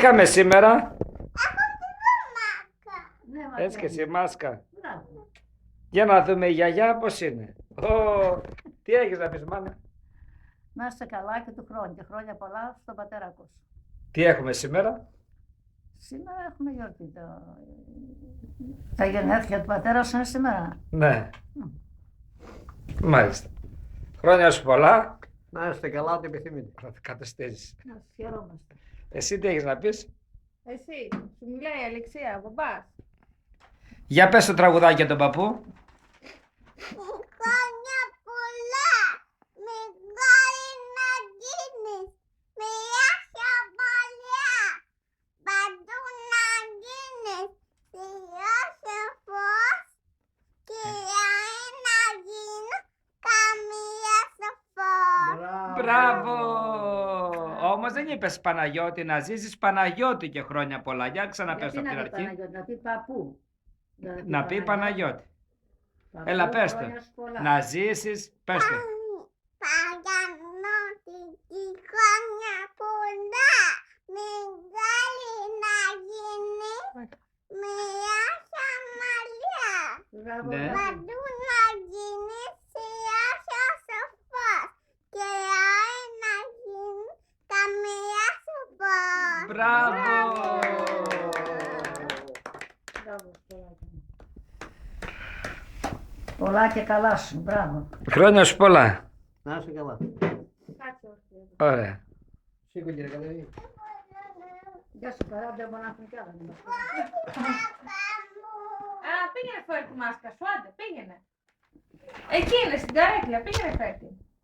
είχαμε σήμερα. Ναι, Έτσι και εσύ μάσκα. Μπράβο. Για να δούμε η γιαγιά πώς είναι. Τι έχεις να πεις μάνα. Να είσαι καλά και του χρόνια. Και χρόνια πολλά στον πατέρα σου. Τι έχουμε σήμερα. Σήμερα έχουμε γιορτή. Τα γενέθλια του πατέρα σου είναι σήμερα. Ναι. Μάλιστα. Χρόνια σου πολλά. Να είστε καλά, ό,τι επιθυμείτε. Θα καταστήσεις. Να χαιρόμαστε. Εσύ τι έχεις να πεις. Εσύ, σου μιλάει η Αλεξία, ο μπαμπάς. Για πες το τραγουδάκι για τον παππού. Χρόνια πολλά, μεγάλη να γίνεις, μια παλιά, παντού να γίνεις, θειώσε φως, και να γίνω καμία σοφός. Μπράβο! Όμως δεν είπες Παναγιώτη, να ζήσεις Παναγιώτη και χρόνια πολλά. Για ξαναπες το από την Γιατί να πει αρχή. Παναγιώτη, να πει παππού. Να πει Παναγιώτη. Παππού, Έλα πες το. χρόνια σου πολλά. Να ζήσεις, πες το. Παγανώτικη χρόνια πολλά, μεγάλη να γίνεις, μια μαλλιά. Μπράβο, Ναι. μπράβο. Παντού να γίνεις θειάσια σοφός και άι να γίνει καμία σοφός. Μπράβο! Μπράβο, Σπυράκη μου. Πολλά και καλά σου, μπράβο. Χρόνια σου πολλά. Να είστε καλά. Κάτσε όχι. Ωραία. Σήκω κύριε Κατερίνη. Γεια σου, παρά, δεν μπορώ να έχουν κι άλλα. δεν μας Α, πήγαινε φέρει τη μάσκα σου, άντε, πήγαινε. Εκεί είναι, στην καρέκλα, πήγαινε φέρει τη.